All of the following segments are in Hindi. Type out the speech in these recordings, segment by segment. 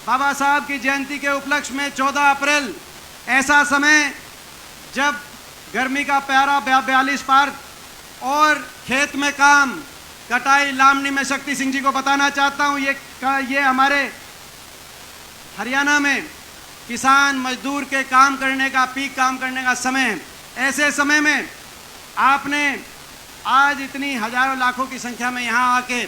बाबा साहब की जयंती के उपलक्ष्य में 14 अप्रैल, ऐसा समय जब गर्मी का प्यारा 42 पार और खेत में काम, कटाई लामनी में शक्ति सिंह जी को बताना चाहता हूँ, ये हमारे हरियाणा में किसान मजदूर के काम करने का, पीक काम करने का समय है। ऐसे समय में आपने आज इतनी हजारों लाखों की संख्या में यहाँ आके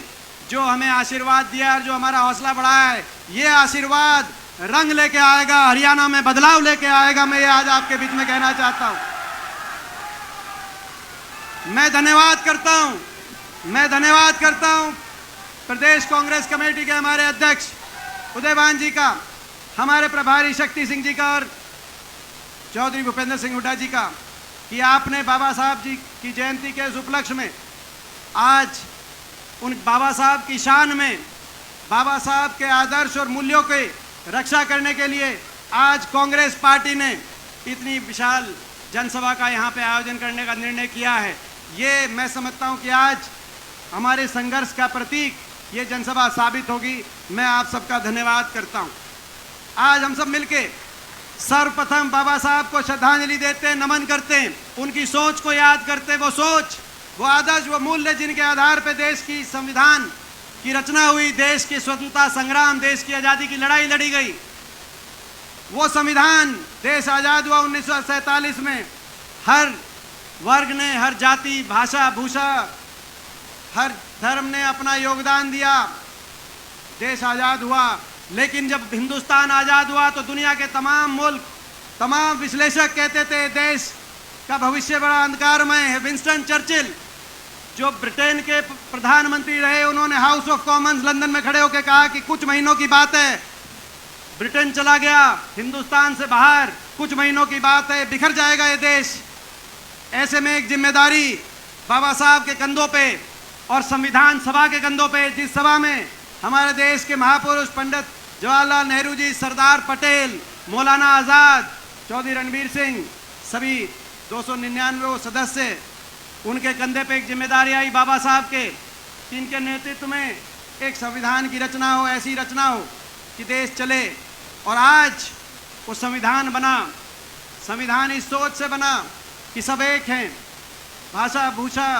जो हमें आशीर्वाद दिया और जो हमारा हौसला बढ़ाया है, ये आशीर्वाद रंग लेके आएगा, हरियाणा में बदलाव लेके आएगा। मैं ये आज आपके बीच में कहना चाहता हूँ। मैं धन्यवाद करता हूँ प्रदेश कांग्रेस कमेटी के हमारे अध्यक्ष उदयभान जी का, हमारे प्रभारी शक्ति सिंह जी का और चौधरी भूपेंद्र सिंह हुड्डा जी का, कि आपने बाबा साहब जी की जयंती के इस उपलक्ष्य में आज उन बाबा साहब की शान में, बाबा साहब के आदर्श और मूल्यों के रक्षा करने के लिए आज कांग्रेस पार्टी ने इतनी विशाल जनसभा का यहाँ पे आयोजन करने का निर्णय किया है। ये मैं समझता हूँ कि आज हमारे संघर्ष का प्रतीक ये जनसभा साबित होगी। मैं आप सबका धन्यवाद करता हूँ। आज हम सब मिलके सर्वप्रथम बाबा साहब को श्रद्धांजलि देते हैं, नमन करते हैं, उनकी सोच को याद करते हैं। वो सोच, वो आदर्श, वो मूल्य जिनके आधार पर देश की संविधान की रचना हुई, देश की स्वतंत्रता संग्राम, देश की आज़ादी की लड़ाई लड़ी गई। वो संविधान, देश आज़ाद हुआ 1947 में। हर वर्ग ने, हर जाति, भाषा, भूषा, हर धर्म ने अपना योगदान दिया, देश आज़ाद हुआ। लेकिन जब हिंदुस्तान आज़ाद हुआ तो दुनिया के तमाम मुल्क, तमाम विश्लेषक कहते थे देश का भविष्य बड़ा अंधकारमय है। विंस्टन चर्चिल जो ब्रिटेन के प्रधानमंत्री रहे, उन्होंने हाउस ऑफ कॉमन्स लंदन में खड़े होकर कहा कि कुछ महीनों की बात है, ब्रिटेन चला गया हिंदुस्तान से बाहर, कुछ महीनों की बात है, बिखर जाएगा ये देश। ऐसे में एक जिम्मेदारी बाबा साहब के कंधों पे और संविधान सभा के कंधों पे, जिस सभा में हमारे देश के महापुरुष पंडित जवाहरलाल नेहरू जी, सरदार पटेल, मौलाना आज़ाद, चौधरी रणबीर सिंह, सभी 299 सदस्य, उनके कंधे पे एक जिम्मेदारी आई बाबा साहब के, कि इनके नेतृत्व में एक संविधान की रचना हो, ऐसी रचना हो कि देश चले। और आज वो संविधान बना। संविधान इस सोच से बना कि सब एक हैं, भाषा, भूषा,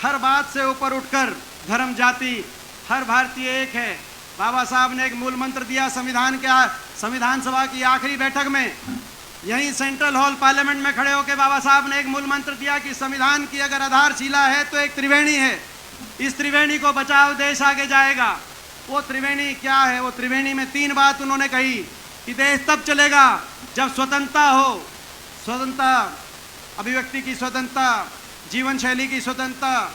हर बात से ऊपर उठकर धर्म, जाति, हर भारतीय एक है। बाबा साहब ने एक मूल मंत्र दिया संविधान सभा की आखिरी बैठक में, यहीं सेंट्रल हॉल पार्लियामेंट में खड़े होकर बाबा साहब ने एक मूल मंत्र दिया कि संविधान की अगर आधारशिला है तो एक त्रिवेणी है, इस त्रिवेणी को बचाओ, देश आगे जाएगा। वो त्रिवेणी क्या है? वो त्रिवेणी में 3 बात उन्होंने कही कि देश तब चलेगा जब स्वतंत्रता हो, स्वतंत्रता, अभिव्यक्ति की स्वतंत्रता, जीवन शैली की स्वतंत्रता,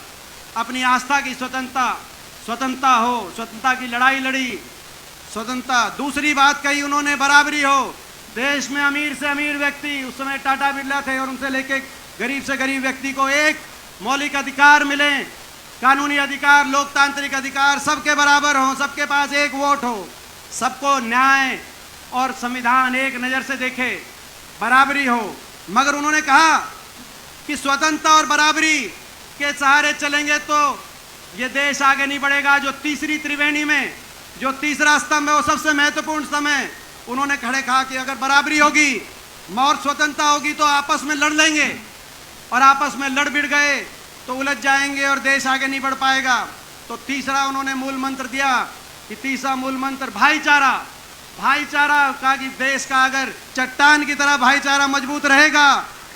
अपनी आस्था की स्वतंत्रता हो, स्वतंत्रता की लड़ाई लड़ी, स्वतंत्रता। दूसरी बात कही उन्होंने, बराबरी हो, देश में अमीर से अमीर व्यक्ति, उस समय टाटा बिरला थे, और उनसे लेके गरीब से गरीब व्यक्ति को एक मौलिक अधिकार मिले, कानूनी अधिकार, लोकतांत्रिक अधिकार, सबके बराबर हो, सबके पास एक वोट हो, सबको न्याय और संविधान एक नज़र से देखे, बराबरी हो। मगर उन्होंने कहा कि स्वतंत्रता और बराबरी के सहारे चलेंगे तो ये देश आगे नहीं बढ़ेगा। जो तीसरी त्रिवेणी में जो तीसरा स्तंभ है वो सबसे महत्वपूर्ण स्तंभ है। उन्होंने खड़े कहा कि अगर बराबरी होगी और स्वतंत्रता होगी तो आपस में लड़ लेंगे, और आपस में लड़ भिड़ गए तो उलझ जाएंगे और देश आगे नहीं बढ़ पाएगा। तो तीसरा उन्होंने मूल मंत्र दिया कि तीसरा मूल मंत्र भाईचारा। भाईचारा कहा कि देश का अगर चट्टान की तरह भाईचारा मजबूत रहेगा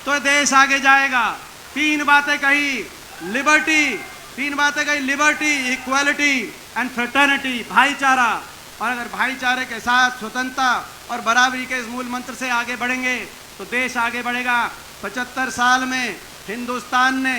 तो देश आगे जाएगा। 3 बातें कही, लिबर्टी, 3 बातें कही, लिबर्टी, इक्वालिटी एंड फ्रेटर्निटी, भाईचारा। और अगर भाईचारे के साथ स्वतंत्रता और बराबरी के इस मूल मंत्र से आगे बढ़ेंगे तो देश आगे बढ़ेगा। 75 साल में हिंदुस्तान ने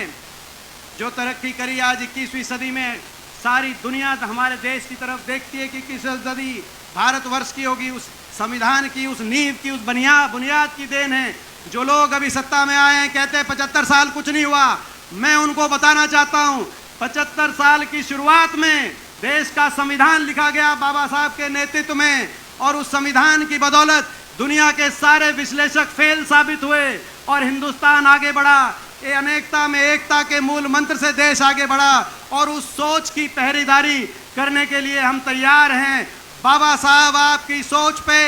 जो तरक्की करी, आज 21वीं सदी में सारी दुनिया हमारे देश की तरफ देखती है कि 21वीं सदी भारतवर्ष की होगी, उस संविधान की, उस नींव की, उस बुनियाद की देन है। जो लोग अभी सत्ता में आए हैं कहते हैं 75 साल कुछ नहीं हुआ, मैं उनको बताना चाहता हूं 75 साल की शुरुआत में देश का संविधान लिखा गया बाबा साहब के नेतृत्व में, और उस संविधान की बदौलत दुनिया के सारे विश्लेषक फेल साबित हुए और हिंदुस्तान आगे बढ़ा। ये अनेकता में एकता के मूल मंत्र से देश आगे बढ़ा, और उस सोच की पहरेदारी करने के लिए हम तैयार हैं। बाबा साहब आपकी सोच पे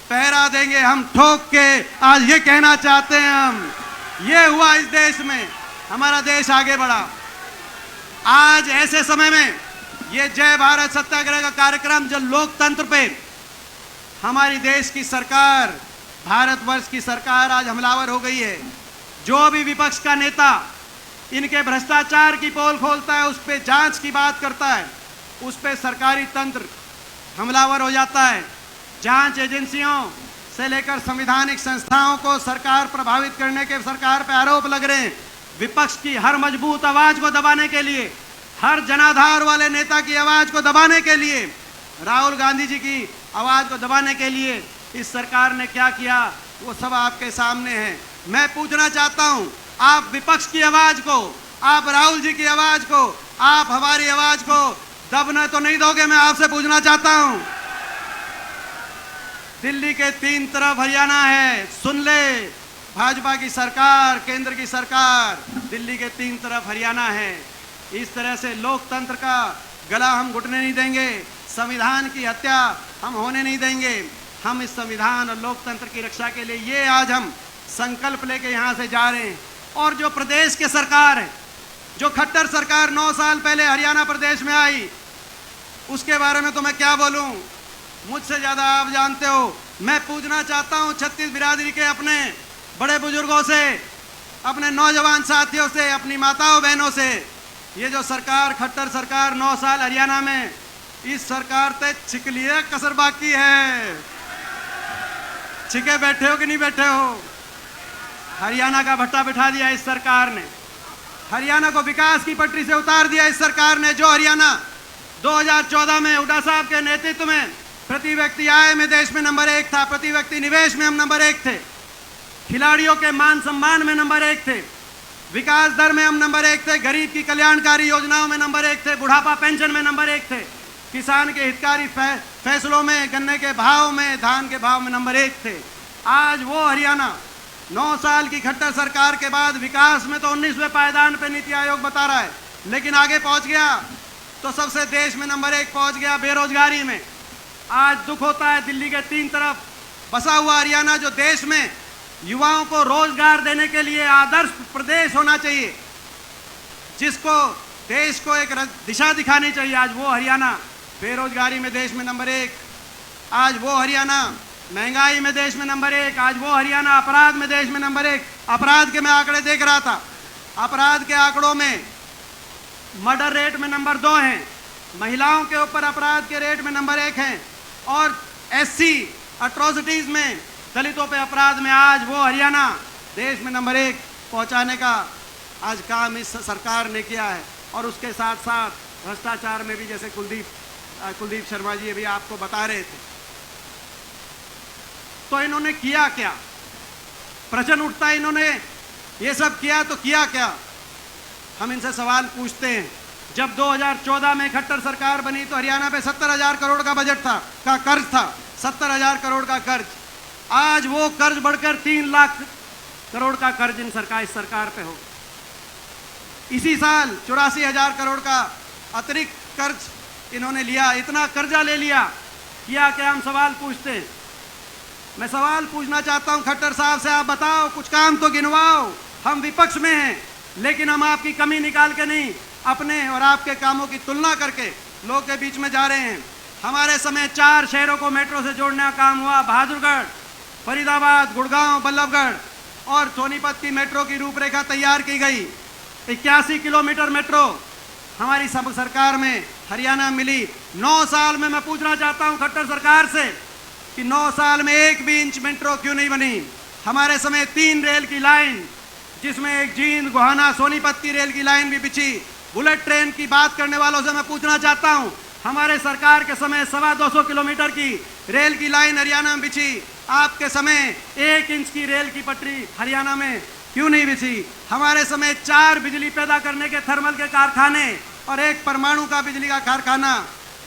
पहरा देंगे हम ठोक के। आज ये कहना चाहते हैं हम, ये हुआ इस देश में, हमारा देश आगे बढ़ा। आज ऐसे समय में ये जय भारत सत्याग्रह का कार्यक्रम जो लोकतंत्र पे हमारी देश की सरकार, भारतवर्ष की सरकार आज हमलावर हो गई है। जो भी विपक्ष का नेता इनके भ्रष्टाचार की पोल खोलता है, उस पर जांच की बात करता है, उस पर सरकारी तंत्र हमलावर हो जाता है। जांच एजेंसियों से लेकर संवैधानिक संस्थाओं को सरकार प्रभावित करने के सरकार पर आरोप लग रहे हैं। विपक्ष की हर मजबूत आवाज को दबाने के लिए, हर जनाधार वाले नेता की आवाज को दबाने के लिए, राहुल गांधी जी की आवाज को दबाने के लिए इस सरकार ने क्या किया वो सब आपके सामने है। मैं पूछना चाहता हूं, आप विपक्ष की आवाज को, आप राहुल जी की आवाज को, आप हमारी आवाज को दबने तो नहीं दोगे? मैं आपसे पूछना चाहता हूं। दिल्ली के 3 तरफ हरियाणा है, सुन ले, भाजपा की सरकार, केंद्र की सरकार, दिल्ली के 3 तरफ हरियाणा है। इस तरह से लोकतंत्र का गला हम घुटने नहीं देंगे, संविधान की हत्या हम होने नहीं देंगे। हम इस संविधान और लोकतंत्र की रक्षा के लिए ये आज हम संकल्प लेके यहाँ से जा रहे हैं। और जो प्रदेश के सरकार है, जो खट्टर सरकार 9 साल पहले हरियाणा प्रदेश में आई, उसके बारे में तो मैं क्या बोलूं, मुझसे ज़्यादा आप जानते हो। मैं पूछना चाहता हूं छत्तीस बिरादरी के अपने बड़े बुजुर्गों से, अपने नौजवान साथियों से, अपनी माताओं बहनों से, ये जो सरकार, खट्टर सरकार 9 साल हरियाणा में, इस सरकार ते छिकलिए कसर बाकी है। छिके बैठे हो कि नहीं बैठे हो? हरियाणा का भट्टा बिठा दिया इस सरकार ने, हरियाणा को विकास की पटरी से उतार दिया इस सरकार ने। जो हरियाणा 2014 में हुड्डा साहब के नेतृत्व में प्रति व्यक्ति आय में देश में नंबर 1 था, प्रति व्यक्ति निवेश में हम नंबर 1 थे, खिलाड़ियों के मान सम्मान में नंबर 1 थे, विकास दर में हम नंबर 1 थे, गरीब की कल्याणकारी योजनाओं में नंबर 1 थे, बुढ़ापा पेंशन में नंबर 1 थे, किसान के हितकारी फैसलों में, गन्ने के भाव में, धान के भाव में नंबर 1 थे। आज वो हरियाणा 9 साल की खट्टर सरकार के बाद विकास में तो 19वें पायदान पे नीति आयोग बता रहा है, लेकिन आगे पहुंच गया तो सबसे देश में नंबर 1 पहुंच गया बेरोजगारी में। आज दुख होता है, दिल्ली के 3 तरफ बसा हुआ हरियाणा जो देश में युवाओं को रोजगार देने के लिए आदर्श प्रदेश होना चाहिए, जिसको देश को एक दिशा दिखानी चाहिए, आज वो हरियाणा बेरोजगारी में देश में नंबर 1, आज वो हरियाणा महंगाई में देश में नंबर 1, आज वो हरियाणा अपराध में देश में नंबर 1। अपराध के मैं आंकड़े देख रहा था, अपराध के आंकड़ों में मर्डर रेट में नंबर 2 हैं, महिलाओं के ऊपर अपराध के रेट में नंबर 1 हैं, और SC अट्रोसिटीज में, दलितों पे अपराध में आज वो हरियाणा देश में नंबर 1 पहुंचाने का आज काम इस सरकार ने किया है। और उसके साथ साथ भ्रष्टाचार में भी, जैसे कुलदीप शर्मा जी अभी आपको बता रहे थे, तो इन्होंने किया क्या? प्रश्न उठता है, इन्होंने ये सब किया तो किया क्या? हम इनसे सवाल पूछते हैं। जब 2014 में खट्टर सरकार बनी तो हरियाणा पे 70,000 करोड़ का बजट था, का कर्ज था, 70,000 करोड़ का कर्ज। आज वो कर्ज बढ़कर 3 लाख करोड़ का कर्ज इस सरकार पे हो। इसी साल 84,000 करोड़ का अतिरिक्त कर्ज इन्होंने लिया। इतना कर्जा ले लिया, किया क्या? हम सवाल पूछते हैं। मैं सवाल पूछना चाहता हूं खट्टर साहब से, आप बताओ, कुछ काम तो गिनवाओ। हम विपक्ष में हैं, लेकिन हम आपकी कमी निकाल के नहीं, अपने और आपके कामों की तुलना करके लोग के बीच में जा रहे हैं। हमारे समय 4 शहरों को मेट्रो से जोड़ने का काम हुआ, बहादुरगढ़, फरीदाबाद, गुड़गांव, बल्लभगढ़, और सोनीपत की मेट्रो की रूपरेखा तैयार की गई। 81 किलोमीटर मेट्रो हमारी सब सरकार में हरियाणा मिली। 9 साल में मैं पूछना चाहता हूं खट्टर सरकार से कि 9 साल में 1 भी इंच मेट्रो क्यों नहीं बनी? हमारे समय 3 रेल की लाइन, जिसमें एक जींद, गोहाना, सोनीपत की रेल की लाइन भी बिछी। बुलेट ट्रेन की बात करने वालों से मैं पूछना चाहता हूं, हमारे सरकार के समय 225 किलोमीटर की रेल की लाइन हरियाणा में बिछी। आपके समय 1 इंच की रेल की पटरी हरियाणा में क्यों नहीं बिछी? हमारे समय 4 बिजली पैदा करने के थर्मल के कारखाने और 1 परमाणु का बिजली का कारखाना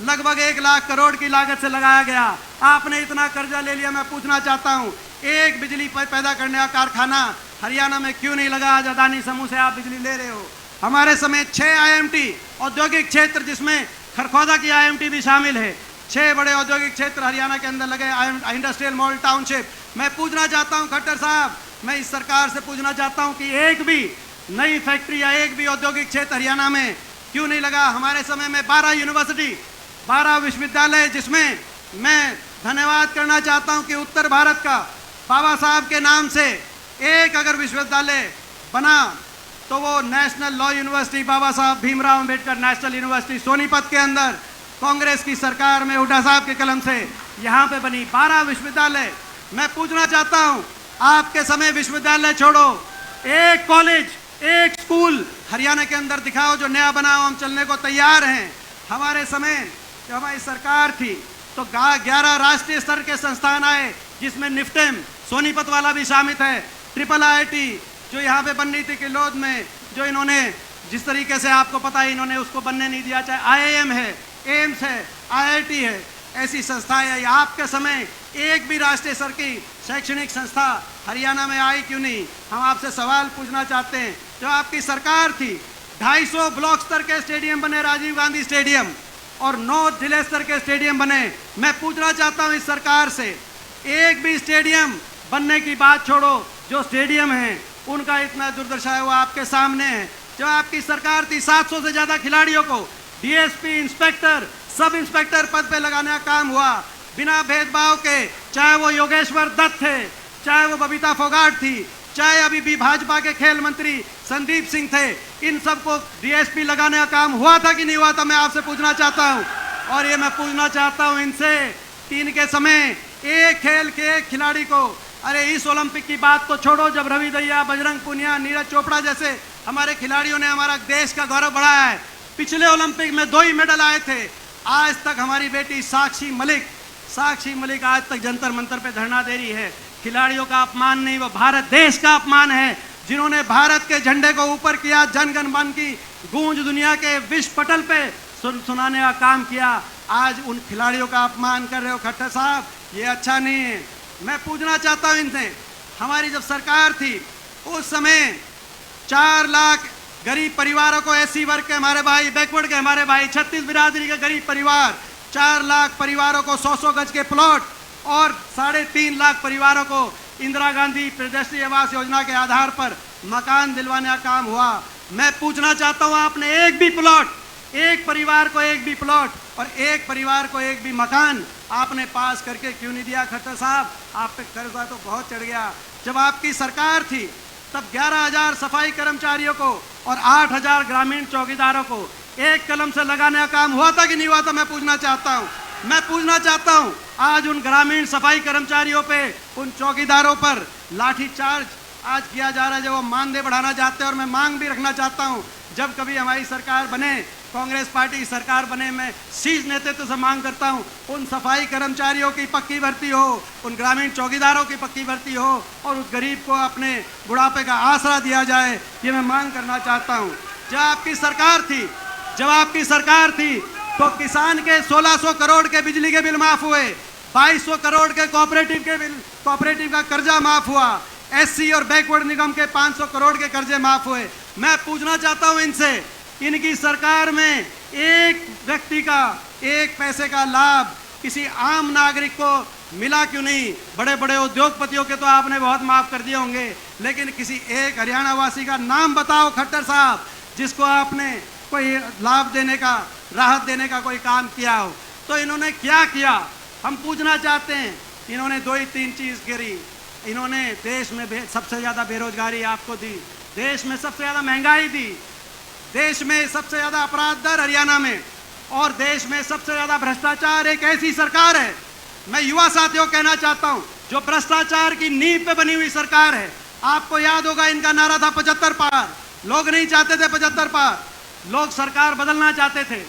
लगभग 1 लाख करोड़ की लागत से लगाया गया। आपने इतना कर्जा ले लिया। मैं पूछना चाहता हूं, 1 बिजली पैदा करने का कारखाना हरियाणा में क्यों नहीं लगा? आज अदानी समूह से आप बिजली ले रहे हो। हमारे समय 6 IMT औद्योगिक क्षेत्र, जिसमें खरखौदा की IMT भी शामिल है, 6 बड़े औद्योगिक क्षेत्र हरियाणा के अंदर लगे, इंडस्ट्रियल मॉडल टाउनशिप। मैं पूछना चाहता हूं खट्टर साहब, मैं इस सरकार से पूछना चाहता हूं कि एक भी नई फैक्ट्री या एक भी औद्योगिक क्षेत्र हरियाणा में क्यों नहीं लगा? हमारे समय में 12 यूनिवर्सिटी, 12 विश्वविद्यालय, जिसमें मैं धन्यवाद करना चाहता हूं कि उत्तर भारत का बाबा साहब के नाम से एक अगर विश्वविद्यालय बना तो वो नेशनल लॉ यूनिवर्सिटी बाबा साहब भीमराव अंबेडकर नेशनल यूनिवर्सिटी सोनीपत के अंदर कांग्रेस की सरकार में हुड्डा साहब के कलम से यहाँ पे बनी। 12 विश्वविद्यालय। मैं पूछना चाहता हूँ, आपके समय विश्वविद्यालय छोड़ो, एक कॉलेज, एक स्कूल हरियाणा के अंदर दिखाओ जो नया बनाओ, हम चलने को तैयार हैं। हमारे समय जब हमारी सरकार थी तो 11 राष्ट्रीय स्तर के संस्थान आए, जिसमें निफ्टेम सोनीपत वाला भी शामिल है, ट्रिपल IIT जो यहाँ पे बन रही थी किलोद में, जो इन्होंने जिस तरीके से आपको पता है इन्होंने उसको बनने नहीं दिया, चाहे IIM है, एम्स है, IIT है, ऐसी संस्थाएं है। आपके समय एक भी राष्ट्रीय स्तर की शैक्षणिक संस्था हरियाणा में आई क्यों नहीं? हम आपसे सवाल पूछना चाहते हैं। जो आपकी सरकार थी 250 ब्लॉक स्तर के स्टेडियम बने, राजीव गांधी स्टेडियम, और 9 जिले स्तर के स्टेडियम बने। मैं पूछना चाहता हूं इस सरकार से, एक भी स्टेडियम बनने की बात छोड़ो, जो स्टेडियम है उनका इतना दुर्दशा है वो आपके सामने है। जो आपकी सरकार थी 700 से ज्यादा खिलाड़ियों को DSP, इंस्पेक्टर, सब इंस्पेक्टर पद पे लगाने का काम हुआ बिना भेदभाव के, चाहे वो योगेश्वर दत्त थे, चाहे वो बबीता फोगाट थी, चाहे अभी भी भाजपा के खेल मंत्री संदीप सिंह थे, इन सबको DSP लगाने का काम हुआ था कि नहीं हुआ था? मैं आपसे पूछना चाहता हूं। और ये मैं पूछना चाहता हूं इनसे, 3 के समय एक खेल के एक खिलाड़ी को, अरे इस ओलंपिक की बात तो छोड़ो, जब रवि दहिया, बजरंग पुनिया, नीरज चोपड़ा जैसे हमारे खिलाड़ियों ने हमारा देश का गौरव बढ़ाया है, पिछले ओलंपिक में 2 ही मेडल आए थे। आज तक हमारी बेटी साक्षी मलिक आज तक जंतर मंतर पे धरना दे रही है। खिलाड़ियों का अपमान नहीं, वो भारत देश का अपमान है, जिन्होंने भारत के झंडे को ऊपर किया, जनगण मन की गूंज दुनिया के विश्व पटल पे सुनाने का काम किया। आज उन खिलाड़ियों का अपमान कर रहे हो खट्टर साहब, ये अच्छा नहीं है। मैं पूछना चाहता हूं इनसे, हमारी जब सरकार थी उस समय 4 लाख गरीब परिवारों को, SC वर्ग के हमारे भाई, बैकवर्ड के हमारे भाई, 36 बिरादरी के गरीब परिवार, 4 लाख परिवारों को 100-100 गज के प्लॉट और 3.5 लाख परिवारों को इंदिरा गांधी प्रदेशी आवास योजना के आधार पर मकान दिलवाने का काम हुआ। मैं पूछना चाहता हूं, आपने एक भी प्लॉट, एक परिवार को एक भी प्लॉट और एक परिवार को एक भी मकान आपने पास करके क्यों नहीं दिया? खट्टर साहब, आप पे कर्जा तो बहुत चढ़ गया। जब आपकी सरकार थी तब 11,000 सफाई कर्मचारियों को और 8,000 ग्रामीण चौकीदारों को एक कलम से लगाने का काम हुआ था कि नहीं हुआ था? मैं पूछना चाहता हूं। आज उन ग्रामीण सफाई कर्मचारियों पे, उन चौकीदारों पर लाठीचार्ज आज किया जा रहा है, जो वो मानदेय बढ़ाना चाहते हैं। और मैं मांग भी रखना चाहता हूं, जब कभी हमारी सरकार बने, कांग्रेस पार्टी सरकार बने, मैं शीर्ष नेतृत्व से मांग करता हूं, उन सफाई कर्मचारियों की पक्की भर्ती हो, उन ग्रामीण चौकीदारों की पक्की भर्ती हो और उस गरीब को अपने बुढ़ापे का आसरा दिया जाए, ये मैं मांग करना चाहता हूं। जब आपकी सरकार थी तो किसान के 1600 करोड़ के बिजली के बिल माफ हुए, 2200 करोड़ के कोऑपरेटिव का कर्जा माफ हुआ, SC और बैकवर्ड निगम के 500 करोड़ के कर्जे माफ हुए। मैं पूछना चाहता हूं इनसे, इनकी सरकार में एक व्यक्ति का 1 पैसे का लाभ किसी आम नागरिक को मिला क्यों नहीं? बड़े बड़े उद्योगपतियों के तो आपने बहुत माफ कर दिए होंगे, लेकिन किसी एक हरियाणा वासी का नाम बताओ खट्टर साहब, जिसको आपने कोई लाभ देने का, राहत देने का कोई काम किया हो। तो इन्होंने क्या किया हम पूछना चाहते हैं। इन्होंने 2 ही 3 चीज करी। इन्होंने देश में सबसे ज्यादा बेरोजगारी आपको दी, देश में सबसे ज्यादा महंगाई दी, देश में सबसे ज्यादा अपराध दर हरियाणा में, और देश में सबसे ज्यादा भ्रष्टाचार। एक ऐसी सरकार है, मैं युवा साथियों कहना चाहता हूं, जो भ्रष्टाचार की नींव पे बनी हुई सरकार है। आपको याद होगा इनका नारा था 75 पार। लोग नहीं चाहते थे 75 पार, लोग सरकार बदलना चाहते थे।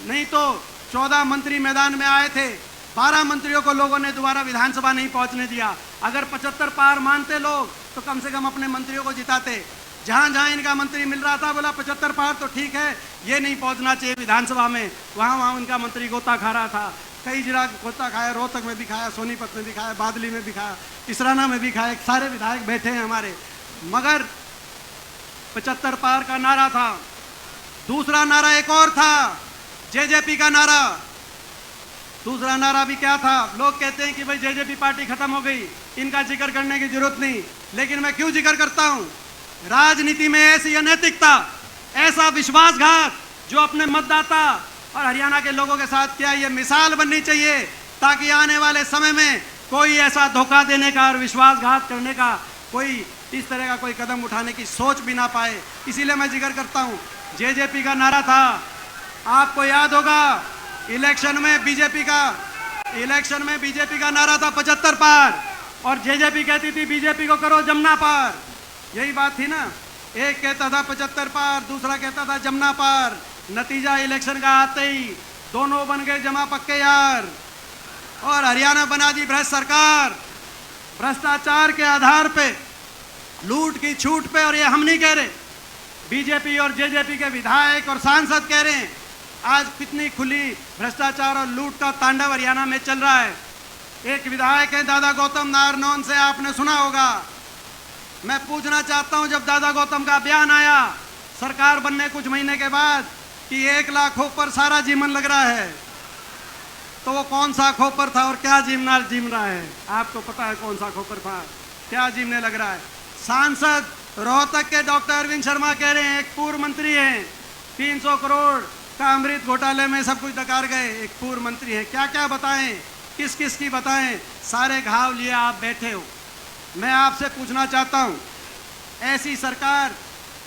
नहीं तो 14 मंत्री मैदान में आए थे, 12 मंत्रियों को लोगों ने दोबारा विधानसभा नहीं पहुंचने दिया। अगर 75 पार मानते लोग तो कम से कम अपने मंत्रियों को जिताते। जहां जहां इनका मंत्री मिल रहा था बोला 75 पार तो ठीक है, ये नहीं पहुंचना चाहिए विधानसभा में, वहां उनका मंत्री गोता खा रहा था। कई जिला गोता खाया, रोहतक में भी खाया, सोनीपत में भी खाया, बादली में भी खाया, इसराना में भी खाया, सारे विधायक बैठे हैं हमारे। मगर 75 पार का नारा था। दूसरा नारा एक और था, JJP का नारा। दूसरा नारा भी क्या था? लोग कहते हैं कि भाई जेजेपी पार्टी खत्म हो गई, इनका जिक्र करने की जरूरत नहीं, लेकिन मैं क्यों जिक्र करता हूं? राजनीति में ऐसी अनैतिकता, ऐसा विश्वासघात जो अपने मतदाता और हरियाणा के लोगों के साथ किया, ये मिसाल बननी चाहिए, ताकि आने वाले समय में कोई ऐसा धोखा देने का और विश्वासघात करने का, कोई इस तरह का कोई कदम उठाने की सोच भी ना पाए। इसीलिए मैं जिक्र करता हूं। जेजेपी का नारा था, आपको याद होगा, इलेक्शन में बीजेपी का नारा था 75 पार, और जेजेपी कहती थी बीजेपी को करो जमुना पार। यही बात थी ना, एक कहता था 75 पार, दूसरा कहता था जमुना पार। नतीजा इलेक्शन का आते ही दोनों बन गए जमा पक्के यार, और हरियाणा बना दी भ्रष्ट सरकार, भ्रष्टाचार के आधार पे, लूट की छूट पे। और ये हम नहीं कह रहे, बीजेपी और जेजेपी के विधायक और सांसद कह रहे हैं। आज कितनी खुली भ्रष्टाचार और लूट का तांडव हरियाणा में चल रहा है। एक विधायक है दादा गौतम नारनौन से, आपने सुना होगा। मैं पूछना चाहता हूं, जब दादा गौतम का बयान आया सरकार बनने कुछ महीने के बाद कि 1 लाख खोपर सारा जीवन लग रहा है, तो वो कौन सा खोपर था और क्या जीम रहा है? आपको पता है कौन सा खोपर था, क्या जीवने लग रहा है? सांसद रोहतक के डॉक्टर अरविंद शर्मा कह रहे हैं, एक पूर्व मंत्री हैं, 300 करोड़ का अमृत घोटाले में सब कुछ डकार गए, एक पूर्व मंत्री है। क्या क्या बताएं, किस किस की बताएं? सारे घाव लिए आप बैठे हो। मैं आपसे पूछना चाहता हूं, ऐसी सरकार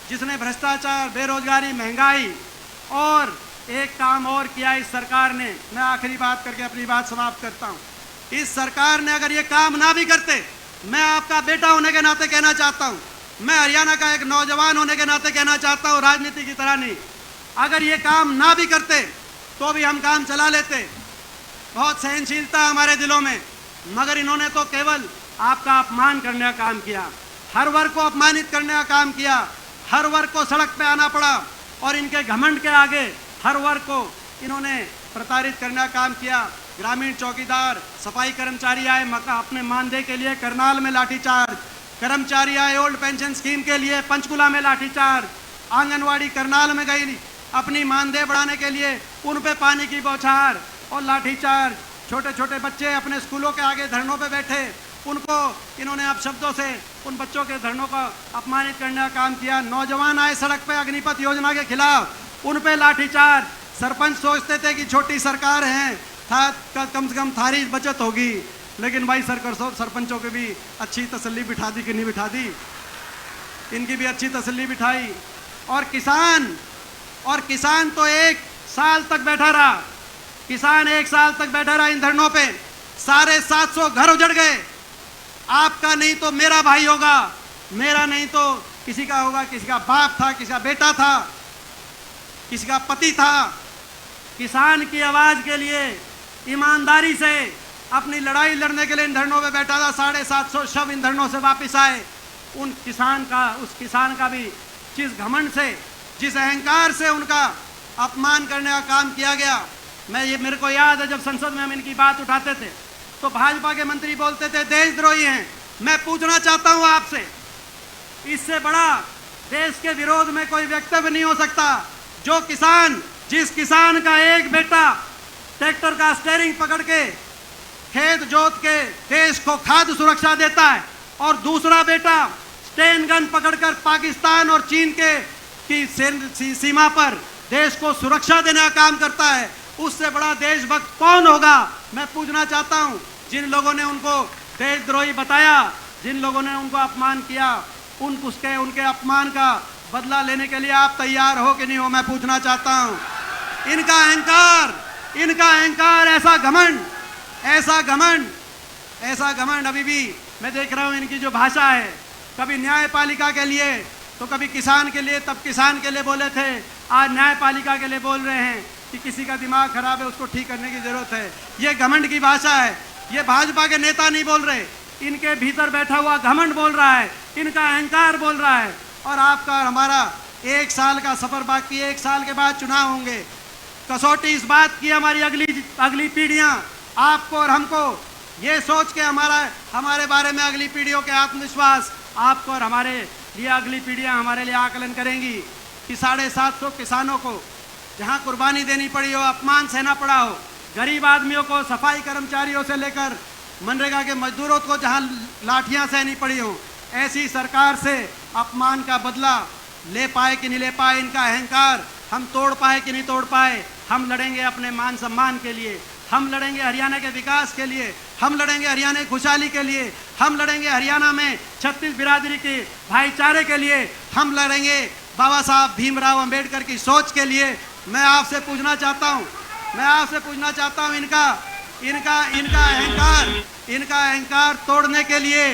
जिसने भ्रष्टाचार, बेरोजगारी, महंगाई, और एक काम और किया इस सरकार ने, मैं आखिरी बात करके अपनी बात समाप्त करता हूं। इस सरकार ने अगर ये काम ना भी करते, मैं आपका बेटा होने के नाते कहना चाहता हूं, मैं हरियाणा का एक नौजवान होने के नाते कहना चाहता हूं, राजनीति की तरह नहीं, अगर ये काम ना भी करते तो भी हम काम चला लेते। बहुत सहनशीलता हमारे दिलों में, मगर इन्होंने तो केवल आपका अपमान करने का काम किया, हर वर्ग को अपमानित करने का काम किया, हर वर्ग को सड़क पे आना पड़ा, और इनके घमंड के आगे हर वर्ग को इन्होंने प्रताड़ित करने का काम किया। ग्रामीण चौकीदार, सफाई कर्मचारी आए अपने मानदेय के लिए, करनाल में लाठीचार्ज, कर्मचारी आए ओल्ड पेंशन स्कीम के लिए, पंचकुला में लाठीचार्ज, आंगनवाड़ी करनाल में गई अपनी मानदेय बढ़ाने के लिए, उन पे पानी की बौछार और लाठीचार्ज। छोटे छोटे बच्चे अपने स्कूलों के आगे धरनों पे बैठे, उनको इन्होंने अपशब्दों से उन बच्चों के धरनों का अपमानित करने का काम किया। नौजवान आए सड़क पे अग्निपथ योजना के खिलाफ, उन पे लाठीचार्ज। सरपंच सोचते थे कि छोटी सरकार है, था कम से कम थारी बचत होगी, लेकिन भाई सरपंचों की भी अच्छी तसल्ली बिठा दी कि नहीं बिठा दी? इनकी भी अच्छी तसल्ली बिठाई। और किसान तो 1 साल तक बैठा रहा, किसान 1 साल तक बैठा रहा इन धरनों पे। 750 घर उजड़ गए। आपका नहीं तो मेरा भाई होगा, मेरा नहीं तो किसी का होगा, किसी का बाप था, किसी का बेटा था, किसी का पति था। किसान की आवाज के लिए ईमानदारी से अपनी लड़ाई लड़ने के लिए इन धरनों पे बैठा था। 750 शव इन धरनों से वापस आए। उस किसान का भी जिस घमंड से, जिस अहंकार से उनका अपमान करने का काम किया गया, मेरे को याद है जब संसद में हम इनकी बात उठाते थे तो भाजपा के मंत्री बोलते थे देशद्रोही हैं। मैं पूछना चाहता हूं आपसे, इससे बड़ा देश के विरोध में कोई वक्तव्य नहीं हो सकता। जो किसान, जिस किसान का एक बेटा ट्रैक्टर का स्टीयरिंग पकड़ के खेत जोत के देश को खाद्य सुरक्षा देता है, और दूसरा बेटा स्टेन गन पकड़कर पाकिस्तान और चीन की सीमा पर देश को सुरक्षा देने का काम करता है, उससे बड़ा देशभक्त कौन होगा? मैं पूछना चाहता हूं। जिन लोगों ने उनको देशद्रोही बताया, जिन लोगों ने उनको अपमान किया, उनके अपमान का बदला लेने के लिए आप तैयार हो कि नहीं हो? मैं पूछना चाहता हूं। इनका अहंकार, ऐसा घमंड अभी भी मैं देख रहा हूं। इनकी जो भाषा है, कभी न्यायपालिका के लिए तो कभी किसान के लिए, तब किसान के लिए बोले थे, आज न्यायपालिका के लिए बोल रहे हैं कि किसी का दिमाग खराब है, उसको ठीक करने की जरूरत है। ये घमंड की भाषा है। ये भाजपा के नेता नहीं बोल रहे, इनके भीतर बैठा हुआ घमंड बोल रहा है, इनका अहंकार बोल रहा है। और आपका और हमारा 1 साल का सफर बाकी है। 1 साल के बाद चुनाव होंगे। कसौटी इस बात की हमारी अगली पीढ़ियां, आपको और हमको ये सोच के हमारे बारे में अगली पीढ़ियों के आत्मविश्वास, आपको और हमारे लिए अगली पीढ़ियां हमारे लिए आकलन करेंगी कि 750 किसानों को जहां कुर्बानी देनी पड़ी हो, अपमान सहना पड़ा हो, गरीब आदमियों को, सफाई कर्मचारियों से लेकर मनरेगा के मजदूरों को जहां लाठियां सहनी पड़ी हो, ऐसी सरकार से अपमान का बदला ले पाए कि नहीं ले पाए, इनका अहंकार हम तोड़ पाए कि नहीं तोड़ पाए, हम लड़ेंगे अपने मान सम्मान के लिए, हम लड़ेंगे हरियाणा के विकास के लिए, हम लड़ेंगे हरियाणा की खुशहाली के लिए, हम लड़ेंगे हरियाणा में 36 बिरादरी के भाईचारे के लिए, हम लड़ेंगे बाबा साहब भीमराव अंबेडकर की सोच के लिए। मैं आपसे पूछना चाहता हूं, इनका अहंकार तोड़ने के लिए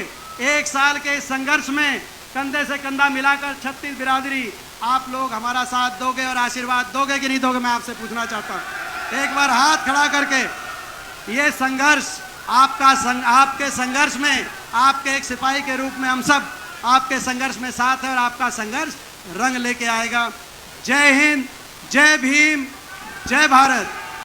1 साल के संघर्ष में कंधे से कंधा मिलाकर 36 बिरादरी आप लोग हमारा साथ दोगे और आशीर्वाद दोगे कि नहीं दोगे? मैं आपसे पूछना चाहता हूं। एक बार हाथ खड़ा करके, ये संघर्ष आपके संघर्ष में, आपके एक सिपाही के रूप में हम सब आपके संघर्ष में साथ है और आपका संघर्ष रंग लेके आएगा। जय हिंद, जय भीम, जय भारत।